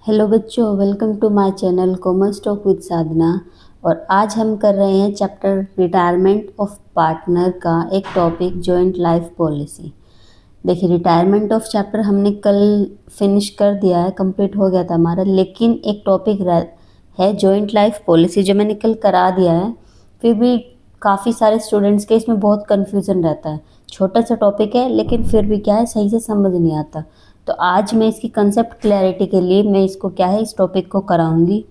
Hello बच्चों, welcome to my channel commerce talk with Sadhana. और आज हम कर रहे हैं चैप्टर रिटायरमेंट ऑफ पार्टनर का एक टॉपिक जॉइंट लाइफ पॉलिसी। देखिए, रिटायरमेंट ऑफ चैप्टर हमने कल फिनिश कर दिया है, कंप्लीट हो गया था हमारा, लेकिन एक टॉपिक है जॉइंट लाइफ पॉलिसी जो मैंने कल करा दिया है। फिर भी काफ़ी सारे स्टूडेंट्स के इसमें बहुत कन्फ्यूज़न रहता है। छोटा सा टॉपिक है लेकिन फिर भी क्या है, सही से समझ नहीं आता। तो आज मैं इसकी कंसेप्ट क्लैरिटी के लिए मैं इसको क्या है, इस टॉपिक को कराऊंगी।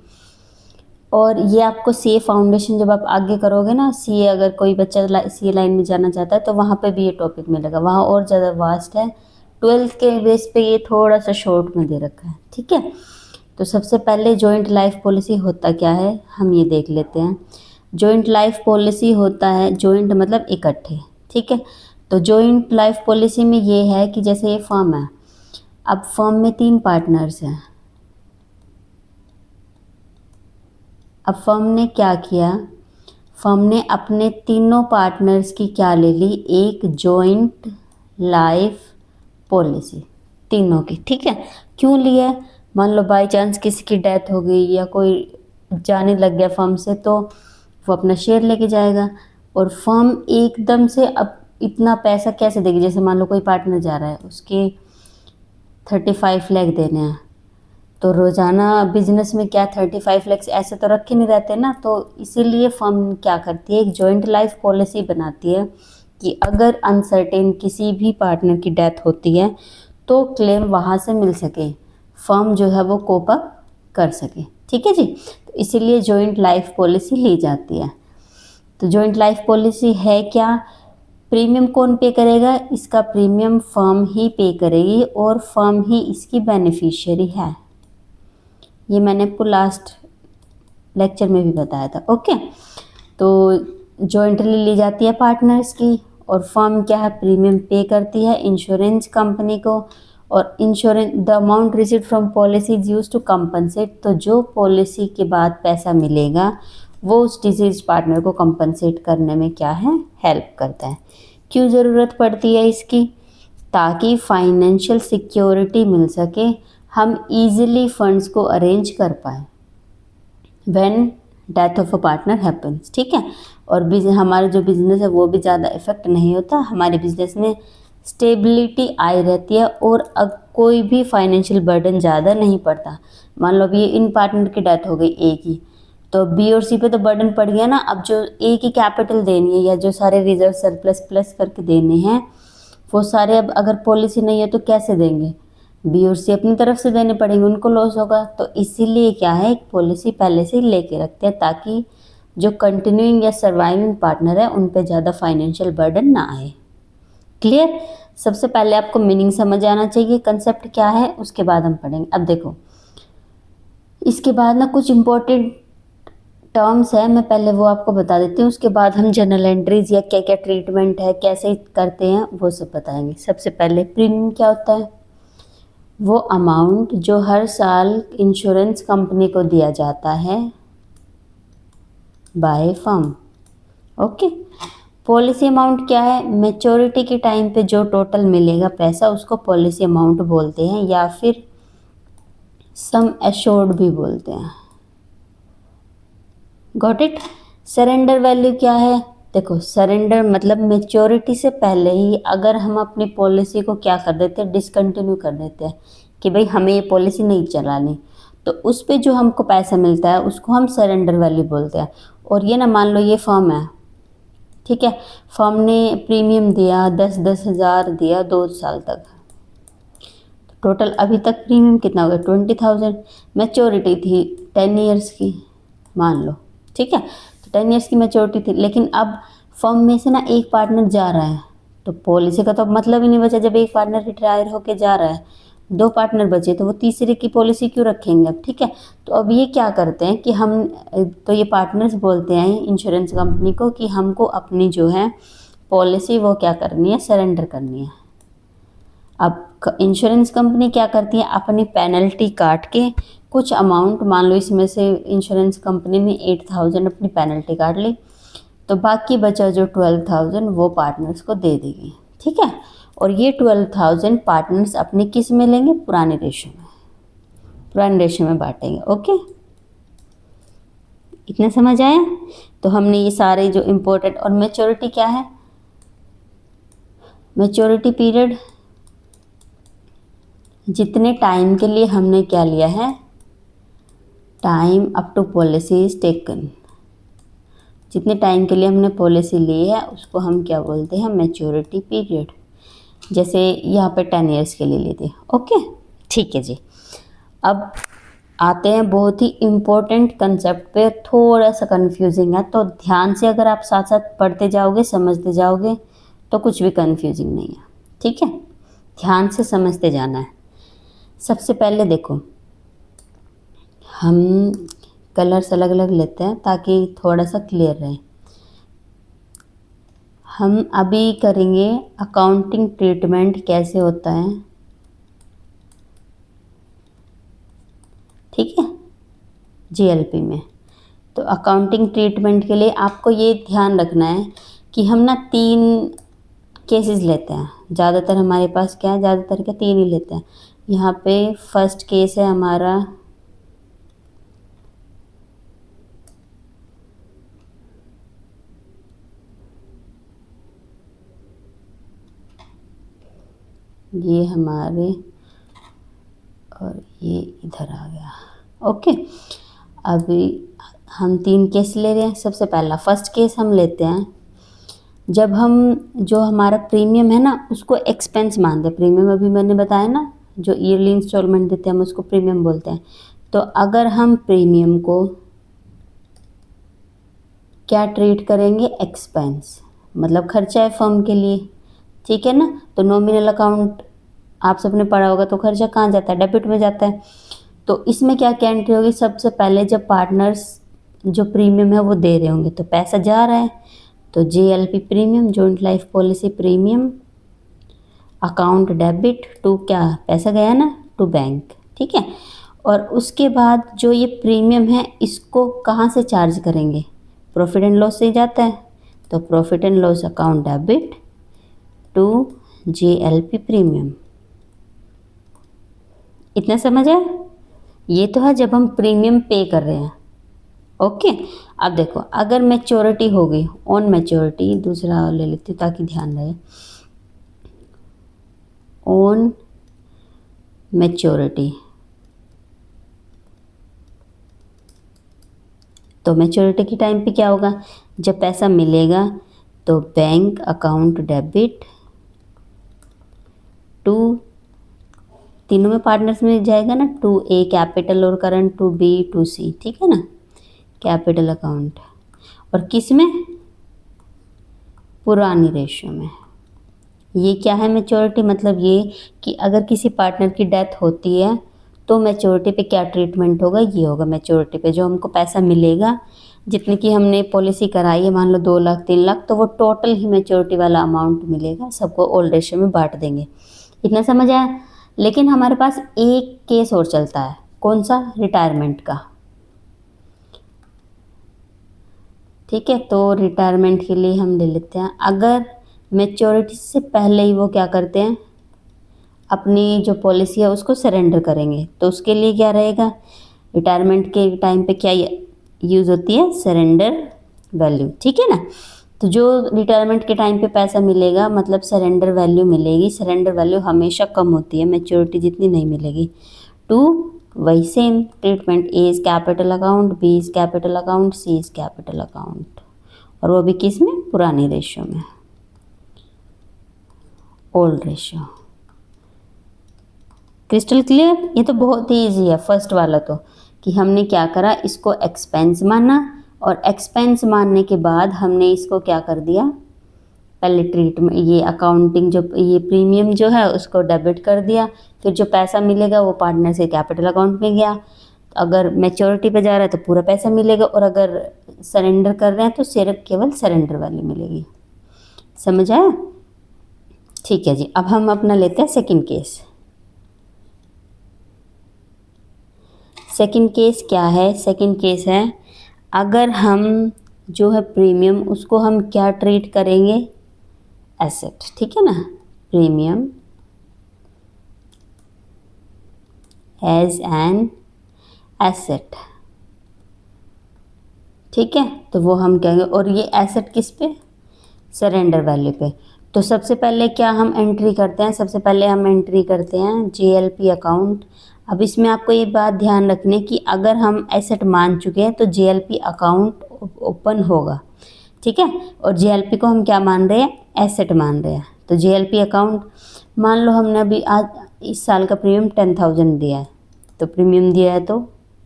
और ये आपको सीए फाउंडेशन जब आप आगे करोगे ना, सीए अगर कोई बच्चा सीए लाइन में जाना चाहता है तो वहाँ पे भी ये टॉपिक मिलेगा, वहाँ और ज़्यादा वास्ट है। 12th के बेस पे ये थोड़ा सा शॉर्ट में दे रखा है, ठीक है। तो सबसे पहले जॉइंट लाइफ पॉलिसी होता क्या है हम ये देख लेते हैं। जॉइंट लाइफ पॉलिसी होता है, जॉइंट मतलब इकट्ठे, ठीक है। तो जॉइंट लाइफ पॉलिसी में ये है कि जैसे ये फर्म है, अब फर्म में 3 पार्टनर्स हैं। अब फर्म ने क्या किया, फर्म ने अपने तीनों पार्टनर्स की क्या ले ली, एक जॉइंट लाइफ पॉलिसी तीनों की, ठीक है। क्यों लिया, मान लो बाय चांस किसी की डेथ हो गई या कोई जाने लग गया फर्म से, तो वो अपना शेयर लेके जाएगा। और फर्म एकदम से अब इतना पैसा कैसे देगी, जैसे मान लो कोई पार्टनर जा रहा है, उसके 35 लाख देने हैं, तो रोज़ाना बिजनेस में क्या 35 लाख ऐसे तो रखे नहीं रहते ना। तो इसीलिए फर्म क्या करती है, एक जॉइंट लाइफ पॉलिसी बनाती है कि अगर अनसर्टेन किसी भी पार्टनर की डेथ होती है तो क्लेम वहाँ से मिल सके, फर्म जो है वो कोप अप कर सके, ठीक है जी। तो इसीलिए जॉइंट लाइफ पॉलिसी ली जाती है। तो जॉइंट लाइफ पॉलिसी है क्या, प्रीमियम कौन पे करेगा, इसका प्रीमियम फर्म ही पे करेगी और फर्म ही इसकी बेनिफिशियरी है। ये मैंने आपको लास्ट लेक्चर में भी बताया था, ओके। तो जॉइंटली ली जाती है पार्टनर्स की, और फर्म क्या है, प्रीमियम पे करती है इंश्योरेंस कंपनी को। और insurance the amount received from policy is use to compensate, तो जो पॉलिसी के बाद पैसा मिलेगा वो उस डिसीज पार्टनर को कंपनसेट करने में क्या है, हेल्प करता है। क्यों ज़रूरत पड़ती है इसकी, ताकि फाइनेंशियल सिक्योरिटी मिल सके, हम इजीली फंड्स को अरेंज कर पाए when death of a partner happens, ठीक है। और हमारा जो बिजनेस है वो भी ज़्यादा इफेक्ट नहीं होता, हमारे बिजनेस में स्टेबिलिटी आई रहती है और अब कोई भी फाइनेंशियल बर्डन ज़्यादा नहीं पड़ता। मान लो अभी इन पार्टनर की डेथ हो गई एक ही, तो बी और सी पे तो बर्डन पड़ गया ना। अब जो एक ही कैपिटल देनी है या जो सारे रिजर्व सरप्लस प्लस करके देने हैं वो सारे, अब अगर पॉलिसी नहीं है तो कैसे देंगे, बी और सी अपनी तरफ से देने पड़ेंगे, उनको लॉस होगा। तो इसीलिए क्या है, एक पॉलिसी पहले से ही लेके रखते हैं ताकि जो कंटिन्यूइंग या सर्वाइविंग पार्टनर है उन पे ज़्यादा फाइनेंशियल बर्डन ना आए। क्लियर। सबसे पहले आपको मीनिंग समझ आना चाहिए, कंसेप्ट क्या है, उसके बाद हम पढ़ेंगे। अब देखो, इसके बाद ना कुछ इंपॉर्टेंट टर्म्स है, मैं पहले वो आपको बता देती हूँ, उसके बाद हम जनरल एंट्रीज या क्या क्या ट्रीटमेंट है, कैसे करते हैं, वो सब बताएंगे। सबसे पहले प्रीमियम क्या होता है, वो अमाउंट जो हर साल इंश्योरेंस कंपनी को दिया जाता है by firm, okay. Policy amount क्या है, मैच्योरिटी के टाइम पे जो टोटल मिलेगा पैसा उसको पॉलिसी अमाउंट बोलते हैं, या फिर सम एश्योर्ड भी बोलते हैं। Got it. सरेंडर वैल्यू क्या है, देखो सरेंडर मतलब मैच्योरिटी से पहले ही अगर हम अपनी पॉलिसी को क्या कर देते हैं, डिसकंटिन्यू कर देते हैं कि भाई हमें ये पॉलिसी नहीं चलानी, तो उस पे जो हमको पैसा मिलता है उसको हम सरेंडर वैल्यू बोलते हैं। और ये ना, मान लो ये फर्म है, ठीक है, फर्म ने प्रीमियम दिया 10-10 हज़ार दिया 2 साल तक, टोटल अभी तक प्रीमियम कितना हो गया, 20,000। मैच्योरिटी थी 10 ईयर्स की मान लो, ठीक है। तो 10 ईयर्स की मैच्योरिटी थी, लेकिन अब फर्म में से ना एक पार्टनर जा रहा है, तो पॉलिसी का तो मतलब ही नहीं बचा। जब एक पार्टनर रिटायर होके जा रहा है, 2 पार्टनर बचे, तो वो तीसरे की पॉलिसी क्यों रखेंगे अब, ठीक है। तो अब ये क्या करते हैं कि हम, तो ये पार्टनर्स बोलते हैं इंश्योरेंस कंपनी को कि हमको अपनी जो है पॉलिसी वो क्या करनी है, सरेंडर करनी है। अब इंश्योरेंस कंपनी क्या करती है, अपनी पेनल्टी काट के कुछ अमाउंट, मान लो इसमें से इंश्योरेंस कंपनी ने 8,000 अपनी पेनल्टी काट ली, तो बाकी बचा जो 12,000 वो पार्टनर्स को दे देगी, ठीक है। और ये 12,000 पार्टनर्स अपने किस में लेंगे, पुराने रेशो में, पुराने रेशियो में बांटेंगे। ओके, इतना समझ आया? तो हमने ये सारे जो इम्पोर्टेंट, और मैच्योरिटी क्या है? मैच्योरिटी पीरियड, जितने टाइम के लिए हमने क्या लिया है, time up to policy is taken, जितने टाइम के लिए हमने पॉलिसी ली है उसको हम क्या बोलते हैं, मैच्योरिटी पीरियड। जैसे यहाँ पे 10 ईयर्स के लिए ली थी। ओके, ठीक है जी। अब आते हैं बहुत ही इम्पोर्टेंट कंसेप्ट पे, थोड़ा सा कंफ्यूजिंग है, तो ध्यान से अगर आप साथ साथ पढ़ते जाओगे, समझते जाओगे, तो कुछ भी कंफ्यूजिंग नहीं है। ठीक है, ध्यान से समझते जाना है। सबसे पहले देखो, हम कलर्स अलग अलग लेते हैं ताकि थोड़ा सा क्लियर रहे। हम अभी करेंगे अकाउंटिंग ट्रीटमेंट कैसे होता है, ठीक है, जीएलपी में। तो अकाउंटिंग ट्रीटमेंट के लिए आपको ये ध्यान रखना है कि हम ना 3 केसेस लेते हैं ज़्यादातर। हमारे पास क्या है, ज़्यादातर क्या 3 ही लेते हैं। यहाँ पे फर्स्ट केस है हमारा ये हमारे, और ये इधर आ गया। ओके, अभी हम 3 केस ले रहे हैं। सबसे पहला फर्स्ट केस हम लेते हैं जब हम जो हमारा प्रीमियम है ना उसको एक्सपेंस मानते हैं। प्रीमियम अभी मैंने बताया ना, जो ईयरली इंस्टॉलमेंट देते हैं हम उसको प्रीमियम बोलते हैं। तो अगर हम प्रीमियम को क्या ट्रीट करेंगे, एक्सपेंस, मतलब खर्चा है फर्म के लिए, ठीक है ना। तो नॉमिनल अकाउंट आप सबने पढ़ा होगा, तो खर्चा कहाँ जाता है, डेबिट में जाता है। तो इसमें क्या क्या एंट्री होगी, सबसे पहले जब पार्टनर्स जो प्रीमियम है वो दे रहे होंगे तो पैसा जा रहा है, तो GLP premium, joint life policy premium, account debit to क्या, पैसा गया ना, टू बैंक, ठीक है। और उसके बाद जो ये प्रीमियम है इसको कहाँ से चार्ज करेंगे, प्रॉफिट एंड लॉस से जाता है, तो profit and loss account debit to GLP premium. इतना समझ आया? ये तो है जब हम प्रीमियम पे कर रहे हैं। ओके, अब देखो अगर मैच्योरिटी होगी, ऑन मैच्योरिटी, दूसरा ले लेती हूँ ताकि ध्यान रहे, ऑन मैच्योरिटी, तो मैच्योरिटी के टाइम पे क्या होगा, जब पैसा मिलेगा तो बैंक अकाउंट डेबिट टू, तीनों में पार्टनर्स में जाएगा ना, टू ए कैपिटल और करंट, टू बी टू सी, ठीक है ना, कैपिटल अकाउंट। और किस में, पुरानी रेशियो में। ये क्या है मैच्योरिटी, मतलब ये कि अगर किसी पार्टनर की डेथ होती है तो मैच्योरिटी पे क्या ट्रीटमेंट होगा, ये होगा मैच्योरिटी पे जो हमको पैसा मिलेगा, जितने की हमने पॉलिसी कराई है, मान लो 2 लाख 3 लाख, तो वो टोटल ही मैच्योरिटी वाला अमाउंट मिलेगा, सबको ओल्ड रेशियो में बांट देंगे। इतना समझ आया? लेकिन हमारे पास एक केस और चलता है, कौन सा, रिटायरमेंट का, ठीक है। तो रिटायरमेंट के लिए हम ले लेते हैं, अगर मैच्योरिटी से पहले ही वो क्या करते हैं, अपनी जो पॉलिसी है उसको सरेंडर करेंगे, तो उसके लिए क्या रहेगा, रिटायरमेंट के टाइम पे क्या यूज़ होती है, सरेंडर वैल्यू, ठीक है ना। तो जो रिटायरमेंट के टाइम पे पैसा मिलेगा मतलब सरेंडर वैल्यू मिलेगी, सरेंडर वैल्यू हमेशा कम होती है, मैच्योरिटी जितनी नहीं मिलेगी। टू, वही same treatment, A is capital account, B is capital account, C is capital account, और वो भी किस में, पुरानी रेशियो में, ओल्ड रेशियो। Crystal clear? ये तो बहुत ही ईजी है फर्स्ट वाला, तो कि हमने क्या करा, इसको एक्सपेंस माना, और एक्सपेंस मानने के बाद हमने इसको क्या कर दिया, पहले ट्रीटमेंट, ये अकाउंटिंग जो ये प्रीमियम जो है उसको डेबिट कर दिया, फिर जो पैसा मिलेगा वो पार्टनर से कैपिटल अकाउंट में गया। अगर मैच्योरिटी पे जा रहा है तो पूरा पैसा मिलेगा, और अगर सरेंडर कर रहे हैं तो सिर्फ केवल सरेंडर वाली मिलेगी। समझ आया? ठीक है जी। अब हम अपना लेते हैं सेकंड केस। सेकंड केस क्या है, सेकंड केस है अगर हम जो है प्रीमियम उसको हम क्या ट्रीट करेंगे, एसेट, ठीक है ना, प्रीमियम एज एन एसेट, ठीक है। तो वो हम कहेंगे, और ये एसेट किस पे, सरेंडर वैल्यू पे। तो सबसे पहले क्या हम एंट्री करते हैं, सबसे पहले हम एंट्री करते हैं जेएलपी अकाउंट। अब इसमें आपको ये बात ध्यान रखने की, अगर हम एसेट मान चुके हैं तो जेएलपी अकाउंट ओपन होगा, ठीक है। और जेएलपी को हम क्या मान रहे हैं, एसेट मान रहे हैं। तो जेएलपी अकाउंट, मान लो हमने अभी आज इस साल का प्रीमियम 10,000 दिया है, तो प्रीमियम दिया है तो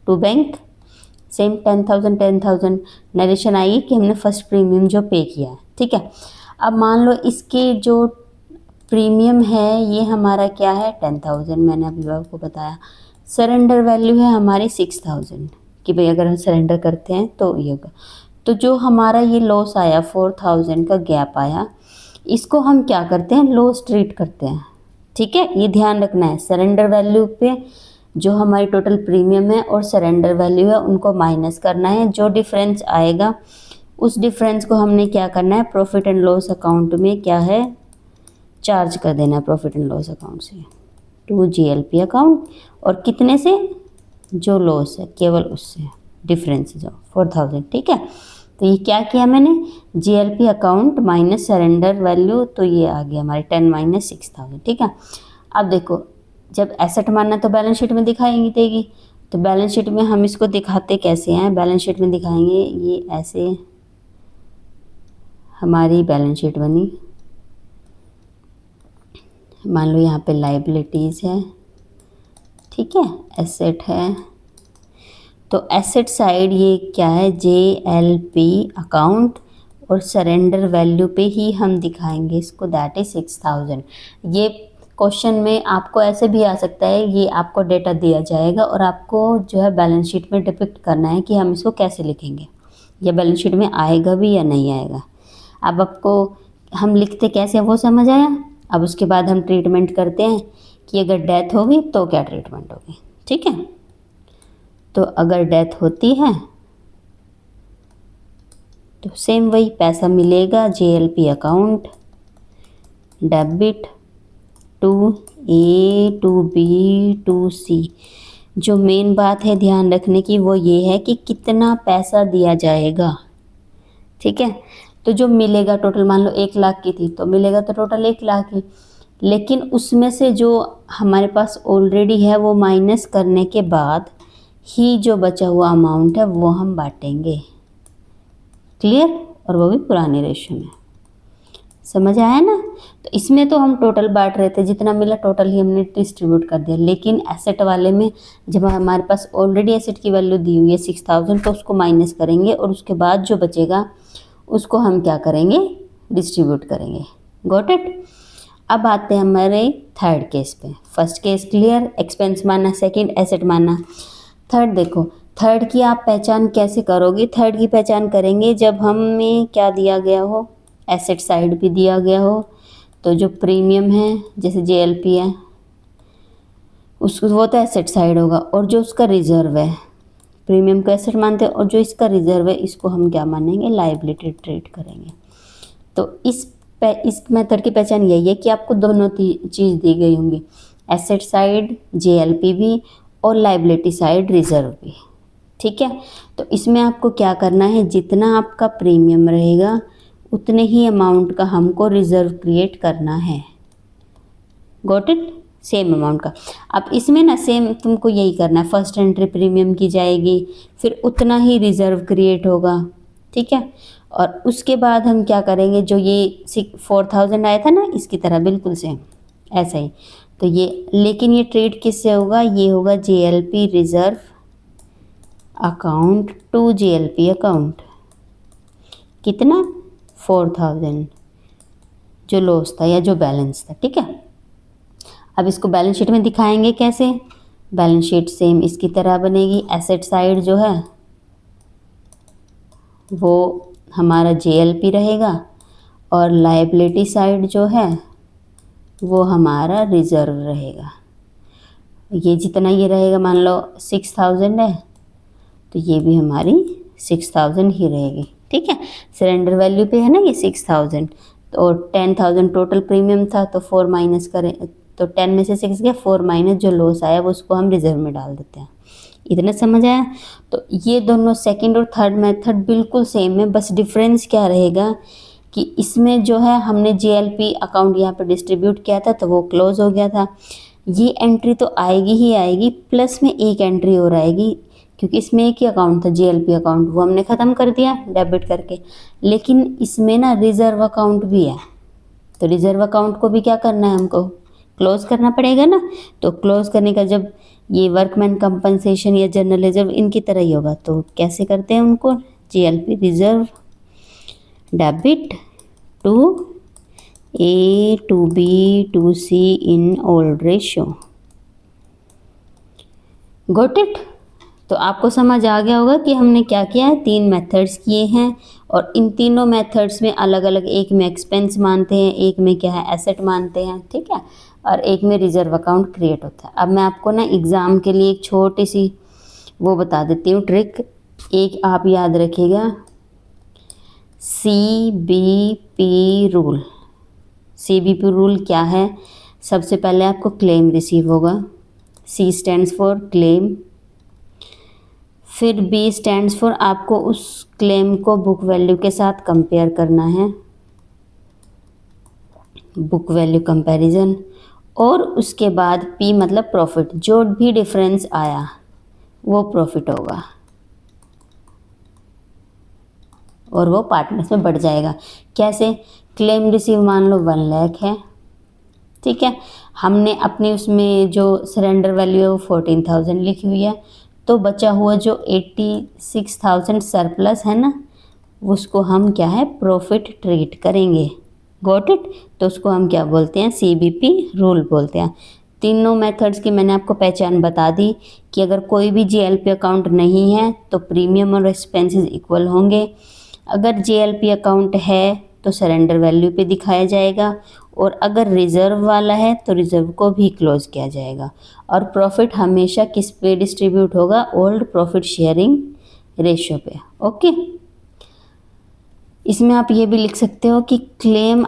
टू बैंक सेम 10,000 नरेशन आई कि हमने फर्स्ट प्रीमियम जो पे किया है, ठीक है। अब मान लो इसके जो प्रीमियम है ये हमारा क्या है 10,000, मैंने अभी आपको बताया। सरेंडर वैल्यू है हमारी 6,000 कि भाई अगर हम सरेंडर करते हैं तो ये होगा। तो जो हमारा ये लॉस आया 4,000 का गैप आया, इसको हम क्या करते हैं, लॉस ट्रीट करते हैं, ठीक है। ये ध्यान रखना है, सरेंडर वैल्यू पे जो हमारी टोटल प्रीमियम है और सरेंडर वैल्यू है उनको माइनस करना है। जो डिफरेंस आएगा उस डिफरेंस को हमने क्या करना है, प्रॉफिट एंड लॉस अकाउंट में क्या है, चार्ज कर देना है प्रॉफिट एंड लॉस अकाउंट से टू जेएलपी अकाउंट। और कितने से, जो लॉस है केवल उससे डिफरेंस जो 4,000, ठीक है। तो ये क्या किया मैंने, JLP account minus surrender value, तो ये आ गया हमारे 10 माइनस 6,000, ठीक है। अब देखो जब एसेट मानना तो बैलेंस शीट में दिखाएंगी देगी, तो बैलेंस शीट में हम इसको दिखाते कैसे हैं, बैलेंस शीट में दिखाएंगे ये ऐसे हमारी बैलेंस शीट बनी। मान लो यहाँ पे लाइबिलिटीज़ है, ठीक है, एसेट है। तो एसेट साइड ये क्या है, जेएलपी अकाउंट, और सरेंडर वैल्यू पे ही हम दिखाएंगे इसको, दैट इज 6,000। ये क्वेश्चन में आपको ऐसे भी आ सकता है, ये आपको डेटा दिया जाएगा और आपको जो है बैलेंस शीट में डिपिक्ट करना है कि हम इसको कैसे लिखेंगे, या बैलेंस शीट में आएगा भी या नहीं आएगा। अब आपको हम लिखते कैसे वो समझ आया। अब उसके बाद हम ट्रीटमेंट करते हैं कि अगर डेथ होगी तो क्या ट्रीटमेंट होगी, ठीक है। तो अगर डेथ होती है तो सेम वही पैसा मिलेगा, JLP account debit to A to B to C. जो मेन बात है ध्यान रखने की वो ये है कि कितना पैसा दिया जाएगा, ठीक है। तो जो मिलेगा टोटल, मान लो 1,00,000 की थी तो मिलेगा तो टोटल 1,00,000 ही, लेकिन उसमें से जो हमारे पास ऑलरेडी है वो माइनस करने के बाद ही जो बचा हुआ अमाउंट है वो हम बांटेंगे, क्लियर, और वो भी पुराने रेशियो में। समझ आया ना। तो इसमें तो हम टोटल बांट रहे थे, जितना मिला टोटल ही हमने डिस्ट्रीब्यूट कर दिया, लेकिन एसेट वाले में जब हमारे पास ऑलरेडी एसेट की वैल्यू दी हुई है 6,000 तो उसको माइनस करेंगे और उसके बाद जो बचेगा उसको हम क्या करेंगे, डिस्ट्रीब्यूट करेंगे। Got it. अब आते हैं हमारे थर्ड केस पे। फर्स्ट केस क्लियर, एक्सपेंस माना, सेकंड एसेट माना। थर्ड देखो, थर्ड की आप पहचान कैसे करोगे, थर्ड की पहचान करेंगे जब हमें क्या दिया गया हो, एसेट साइड भी दिया गया हो। तो जो प्रीमियम है जैसे जेएलपी है उसको, वो तो एसेट साइड होगा, और जो उसका रिजर्व है, प्रीमियम को एसेट मानते हैं और जो इसका रिजर्व है इसको हम क्या मानेंगे, लायबिलिटी ट्रीट करेंगे। तो इस मेथड की पहचान यही है कि आपको दोनों चीज़ दी गई होंगी, एसेट साइड जेएलपी भी और लायबिलिटी साइड रिजर्व भी, ठीक है। तो इसमें आपको क्या करना है, जितना आपका प्रीमियम रहेगा उतने ही अमाउंट का हमको रिजर्व क्रिएट करना है। गॉट इट, सेम अमाउंट का। अब इसमें ना सेम तुमको यही करना है, फर्स्ट एंट्री प्रीमियम की जाएगी, फिर उतना ही रिजर्व क्रिएट होगा, ठीक है। और उसके बाद हम क्या करेंगे, जो ये 4,000 आया था ना इसकी तरह बिल्कुल सेम ऐसा ही, तो ये, लेकिन ये ट्रेड किससे होगा, ये होगा JLP reserve account to JLP account. कितना, 4,000 जो लॉस था या जो बैलेंस था, ठीक है। अब इसको बैलेंस शीट में दिखाएंगे कैसे, बैलेंस शीट सेम इसकी तरह बनेगी। एसेट साइड जो है वो हमारा जेएलपी रहेगा और लायबिलिटी साइड जो है वो हमारा रिजर्व रहेगा। ये जितना ये रहेगा, मान लो 6,000 है तो ये भी हमारी 6,000 ही रहेगी, ठीक है। सरेंडर वैल्यू पे है ना ये 6,000, तो 10,000 टोटल प्रीमियम था तो 4 माइनस करें तो 10 में से 6 गया, 4 माइनस जो लॉस आया वो उसको हम रिजर्व में डाल देते हैं, इतना समझ आया। तो ये दोनों सेकंड और थर्ड मेथड बिल्कुल सेम है, बस डिफरेंस क्या रहेगा कि इसमें जो है हमने जीएलपी अकाउंट यहाँ पर डिस्ट्रीब्यूट किया था तो वो क्लोज हो गया था। ये एंट्री तो आएगी ही आएगी, प्लस में एक एंट्री और आएगी, क्योंकि इसमें एक ही अकाउंट था जीएलपी अकाउंट, वो हमने ख़त्म कर दिया डेबिट करके। लेकिन इसमें ना रिजर्व अकाउंट भी है, तो रिजर्व अकाउंट को भी क्या करना है, हमको क्लोज करना पड़ेगा ना। तो क्लोज करने का जब ये वर्कमैन कंपनसेशन या जनरल रिजर्व इनकी तरह ही होगा, तो कैसे करते हैं उनको, GLP reserve debit to A to B to C in old ratio. Got it. तो आपको समझ आ गया होगा कि हमने क्या किया है, 3 मेथड्स किए हैं और इन तीनों मेथड्स में अलग अलग, एक में एक्सपेंस मानते हैं, एक में क्या है एसेट मानते हैं, ठीक है, और एक में रिजर्व अकाउंट क्रिएट होता है। अब मैं आपको ना एग्ज़ाम के लिए एक छोटी सी वो बता देती हूँ ट्रिक, एक आप याद रखिएगा, CBP रूल। CBP रूल क्या है, सबसे पहले आपको क्लेम रिसीव होगा, C स्टैंड्स फॉर क्लेम, फिर B स्टैंड्स फॉर आपको उस क्लेम को बुक वैल्यू के साथ कंपेयर करना है, बुक वैल्यू कंपैरिजन, और उसके बाद P मतलब प्रॉफिट, जो भी डिफरेंस आया वो प्रॉफिट होगा और वो पार्टनर्स में बढ़ जाएगा। कैसे, क्लेम रिसीव मान लो 1 लाख है, ठीक है, हमने अपनी उसमें जो सरेंडर वैल्यू है वो 14,000 लिखी हुई है, तो बचा हुआ जो 86,000 सरप्लस है ना, उसको हम क्या है प्रॉफिट ट्रीट करेंगे। Got it. तो उसको हम क्या बोलते हैं, CBP रूल बोलते हैं। तीनों मेथड्स की मैंने आपको पहचान बता दी कि अगर कोई भी जीएलपी अकाउंट नहीं है तो प्रीमियम और एक्सपेंसेस इक्वल होंगे, अगर जीएलपी अकाउंट है तो सरेंडर वैल्यू पे दिखाया जाएगा, और अगर रिज़र्व वाला है तो रिज़र्व को भी क्लोज किया जाएगा, और प्रॉफिट हमेशा किस पे डिस्ट्रीब्यूट होगा, ओल्ड प्रॉफिट शेयरिंग रेशियो पे। ओके। इसमें आप ये भी लिख सकते हो कि क्लेम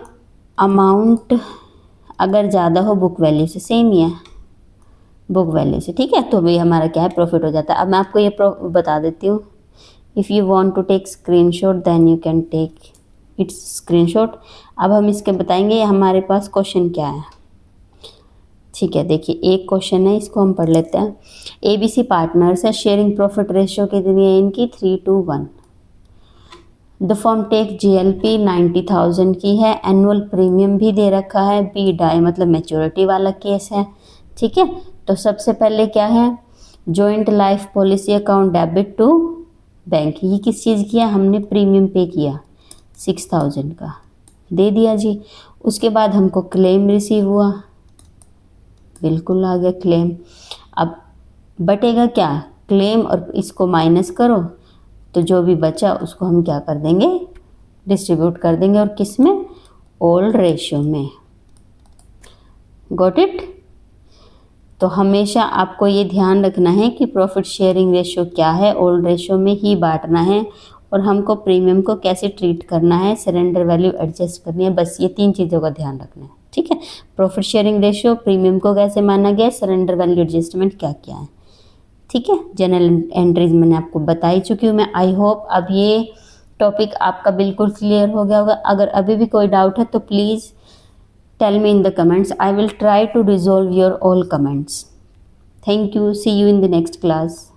अमाउंट अगर ज़्यादा हो बुक वैल्यू से, सेम ही है बुक वैल्यू से, ठीक है, तो भी हमारा क्या है प्रॉफिट हो जाता है। अब मैं आपको ये बता देती हूँ, if you want to take screenshot then you can take its screenshot. अब हम इसके बताएंगे हमारे पास क्वेश्चन क्या है, ठीक है। देखिए एक क्वेश्चन है, इसको हम पढ़ लेते हैं। ABC पार्टनर्स है, शेयरिंग प्रॉफिट रेशियो कितनी है इनकी, 3:1। द फर्म टेक जीएलपी 90,000 की है, एनुअल प्रीमियम भी दे रखा है, बी डाई मतलब मैच्योरिटी वाला केस है, ठीक है। तो सबसे पहले क्या है, joint life policy account debit to bank, ये किस चीज़ किया हमने, प्रीमियम पे किया 6,000 का, दे दिया जी। उसके बाद हमको क्लेम रिसीव हुआ, बिल्कुल आ गया क्लेम। अब बटेगा क्या, क्लेम और इसको माइनस करो, तो जो भी बचा उसको हम क्या कर देंगे, डिस्ट्रीब्यूट कर देंगे, और किस में, ओल्ड रेशियो में। Got it. तो हमेशा आपको ये ध्यान रखना है कि प्रॉफिट शेयरिंग रेशियो क्या है, ओल्ड रेशियो में ही बांटना है, और हमको प्रीमियम को कैसे ट्रीट करना है, सरेंडर वैल्यू एडजस्ट करनी है, बस ये 3 चीज़ों का ध्यान रखना है, ठीक है। प्रॉफिट शेयरिंग रेशियो, प्रीमियम को कैसे माना गया, सरेंडर वैल्यू एडजस्टमेंट क्या क्या है, ठीक है। जनरल एंट्रीज मैंने आपको बता ही चुकी हूँ मैं। आई होप अब ये टॉपिक आपका बिल्कुल क्लियर हो गया होगा। अगर अभी भी कोई डाउट है तो please tell me in the comments, I will try to resolve your all comments. Thank you, see you in the next class.